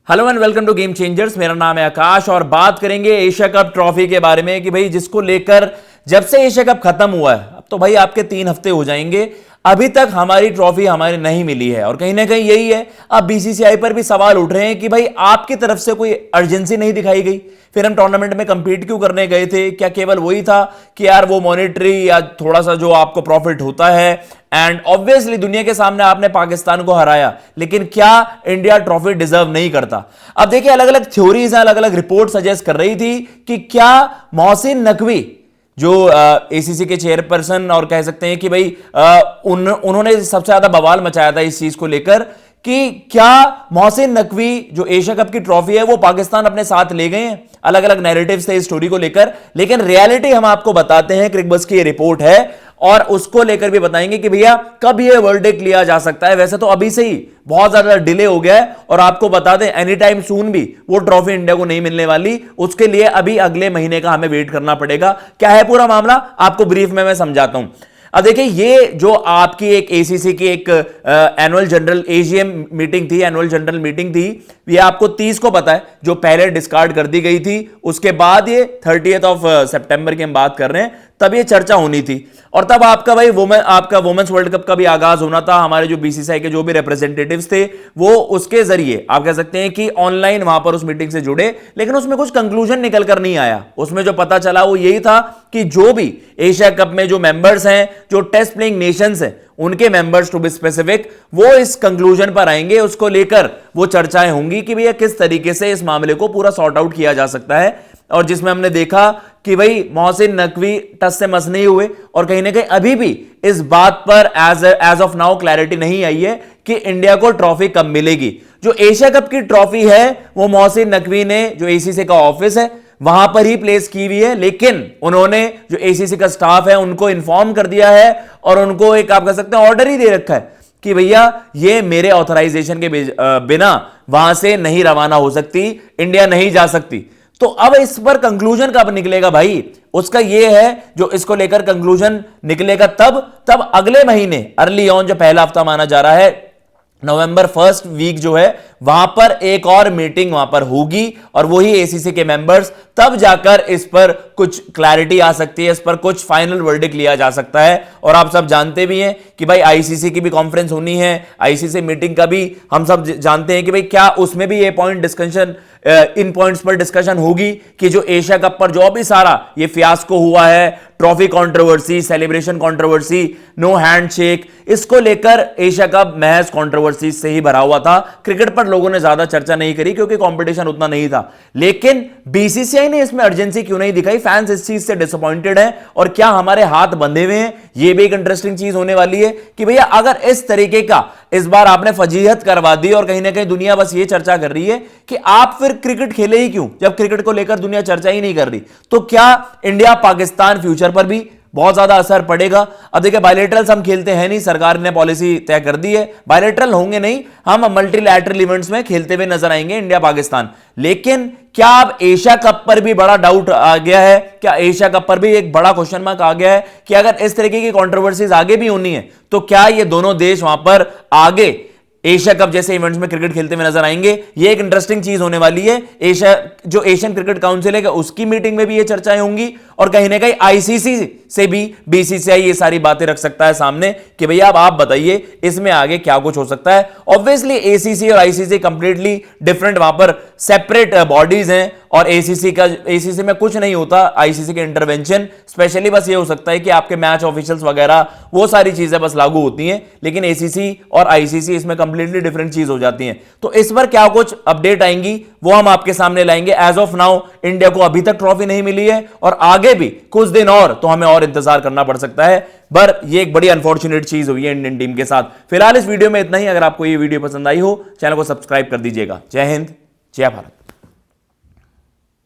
Hello and welcome to game changers. मेरा नाम है आकाश और बात करेंगे एशिया कप ट्रॉफी के बारे में कि भाई जिसको लेकर जब से एशिया कप खत्म हुआ है अब तो भाई आपके 3 हफ्ते हो जाएंगे, अभी तक हमारी ट्रॉफी हमारे नहीं मिली है। और कहीं ना कहीं यही है, अब बीसीसीआई पर भी सवाल उठ रहे हैं कि भाई आपकी तरफ से कोई अर्जेंसी नहीं दिखाई गई, फिर हम टूर्नामेंट में कंपीट क्यों करने गए थे? क्या केवल वही था कि यार वो मॉनेटरी या थोड़ा सा जो आपको प्रॉफिट होता है? एंड ऑब्वियसली दुनिया के सामने आपने पाकिस्तान को हराया, लेकिन क्या इंडिया ट्रॉफी डिजर्व नहीं करता? अब देखिए, अलग अलग थ्योरीज अलग अलग रिपोर्ट सजेस्ट कर रही थी कि क्या मोहसिन नकवी जो एसीसी के चेयरपर्सन और कह सकते हैं कि भाई उन्होंने सबसे ज्यादा बवाल मचाया था इस चीज को लेकर कि क्या मोहसिन नकवी जो एशिया कप की ट्रॉफी है वो पाकिस्तान अपने साथ ले गए हैं। अलग अलग नैरेटिव्स थे इस स्टोरी को लेकर, लेकिन रियलिटी हम आपको बताते हैं। क्रिकबज़ की ये रिपोर्ट है और उसको लेकर भी बताएंगे कि भैया कब ये वर्डिक्ट लिया जा सकता है। वैसे तो अभी से ही बहुत ज्यादा डिले हो गया है और आपको बता दें एनी टाइम सून भी वो ट्रॉफी इंडिया को नहीं मिलने वाली। उसके लिए अभी अगले महीने का हमें वेट करना पड़ेगा। क्या है पूरा मामला, आपको ब्रीफ में मैं समझाता हूं। अब देखिए, ये जो आपकी एक एसीसी की एक एनुअल जनरल एजीएम मीटिंग थी, एनुअल जनरल मीटिंग थी, ये आपको 30 को पता है, जो पहले डिस्कार्ड कर दी गई थी। उसके बाद ये 30th ऑफ सितंबर की हम बात कर रहे हैं, तब ये चर्चा होनी थी और तब आपका भाई वुमेन्स वर्ल्ड कप का भी आगाज होना था। हमारे जो बीसीसीआई के जो भी रिप्रेजेंटेटिव्स थे वो उसके जरिए आप कह सकते हैं कि ऑनलाइन वहां पर उस मीटिंग से जुड़े, लेकिन उसमें कुछ कंक्लूजन निकल कर नहीं आया। उसमें जो पता चला वो यही था कि जो भी एशिया कप में जो मेंबर्स हैं, जो टेस्ट प्लेइंग नेशंस हैं, उनके मेंबर्स टू बी स्पेसिफिक, वो इस कंक्लूजन पर आएंगे। उसको लेकर वो चर्चाएं होंगी कि भैया किस तरीके से इस मामले को पूरा सॉर्ट आउट किया जा सकता है। और जिसमें हमने देखा कि भाई मोहसिन नकवी टस से मस नहीं हुए और कहीं ना कहीं अभी भी इस बात पर एज ऑफ नाउ क्लैरिटी नहीं आई है कि इंडिया को ट्रॉफी कब मिलेगी। जो एशिया कप की ट्रॉफी है वो मोहसिन नकवी ने, जो एसीसी का ऑफिस है, वहां पर ही प्लेस की हुई है, लेकिन उन्होंने जो एसीसी का स्टाफ है उनको इंफॉर्म कर दिया है और उनको एक आप कह सकते हैं ऑर्डर ही दे रखा है कि भैया ये मेरे ऑथराइजेशन के बिना वहां से नहीं रवाना हो सकती, इंडिया नहीं जा सकती। तो अब इस पर कंक्लूजन कब निकलेगा भाई? उसका ये है, जो इसको लेकर कंक्लूजन निकलेगा तब अगले महीने अर्ली ऑन, जो पहला हफ्ता माना जा रहा है, नवंबर 1st वीक जो है, वहां पर एक और मीटिंग वहां पर होगी और वही एसीसी के मेंबर्स, तब जाकर इस पर कुछ क्लैरिटी आ सकती है, इस पर कुछ फाइनल वर्डिक्ट लिया जा सकता है। और आप सब जानते भी हैं कि भाई आईसीसी की भी कॉन्फ्रेंस होनी है, आईसीसी मीटिंग का भी हम सब जानते हैं कि भाई क्या उसमें भी ये पॉइंट डिस्कशन, इन पॉइंट्स पर डिस्कशन होगी कि जो एशिया कप पर जो भी सारा ये फियास्को हुआ है, trophy controversy, celebration controversy, no handshake, इसको लेकर एशिया कप महज कंट्रोवर्सी से ही भरा हुआ था। क्रिकेट पर लोगों ने ज्यादा चर्चा नहीं करी क्योंकि कंपटीशन उतना नहीं था, लेकिन बीसीसीआई ने इसमें अर्जेंसी क्यों नहीं दिखाई? फैंस इस चीज से डिसअपॉइंटेड हैं और क्या हमारे हाथ बंधे हुए हैं? यह भी एक इंटरेस्टिंग चीज होने वाली है कि भैया अगर इस तरीके का इस बार आपने फजीहत करवा दी और कहीं ना कहीं दुनिया बस ये चर्चा कर रही है कि आप फिर क्रिकेट खेले ही क्यों, जब क्रिकेट को लेकर दुनिया चर्चा ही नहीं कर रही, तो क्या इंडिया पाकिस्तान फ्यूचर पर भी बहुत ज्यादा असर पड़ेगा? अब देखिए, बायलैटरल्स हम खेलते हैं नहीं, सरकार ने पॉलिसी तय कर दी है, बायलैटरल होंगे नहीं, हम मल्टीलैटरल इवेंट्स में खेलते हुए नजर आएंगे इंडिया पाकिस्तान। लेकिन क्या अब एशिया कप पर भी बड़ा डाउट आ गया है? क्या एशिया कप पर भी एक बड़ा क्वेश्चन मार्क आ गया है कि अगर इस तरीके की कंट्रोवर्सीज आगे भी होनी है तो क्या ये दोनों देश वहां पर आगे एशिया कप जैसे इवेंट्स में क्रिकेट खेलते हुए नजर आएंगे? ये एक इंटरेस्टिंग चीज होने वाली है। जो एशियन क्रिकेट काउंसिल है उसकी मीटिंग में भी ये चर्चाएं होंगी और कहीं ना कहीं आईसीसी से भी बीसीसीआई ये सारी बातें रख सकता है सामने कि भैया अब आप बताइए इसमें आगे क्या कुछ हो सकता है। ऑब्वियसली एसीसी और आईसीसी कंप्लीटली डिफरेंट, वहां पर सेपरेट बॉडीज हैं और एसीसी में कुछ नहीं होता। आईसीसी के इंटरवेंशन स्पेशली बस ये हो सकता है कि आपके मैच ऑफिशियल्स वगैरह वो सारी चीजें बस लागू होती हैं, लेकिन एसीसी और आईसीसी इसमें कंप्लीटली डिफरेंट चीज हो जाती हैं। तो इस पर क्या कुछ अपडेट आएंगी वो हम आपके सामने लाएंगे। एज ऑफ नाउ इंडिया को अभी तक ट्रॉफी नहीं मिली है और आगे भी कुछ दिन और तो हमें और इंतजार करना पड़ सकता है, पर ये एक बड़ी अनफॉर्चुनेट चीज हुई है इंडियन टीम के साथ। फिलहाल इस वीडियो में इतना ही। अगर आपको ये वीडियो पसंद आई हो, चैनल को सब्सक्राइब कर दीजिएगा। जय हिंद, जय भारत।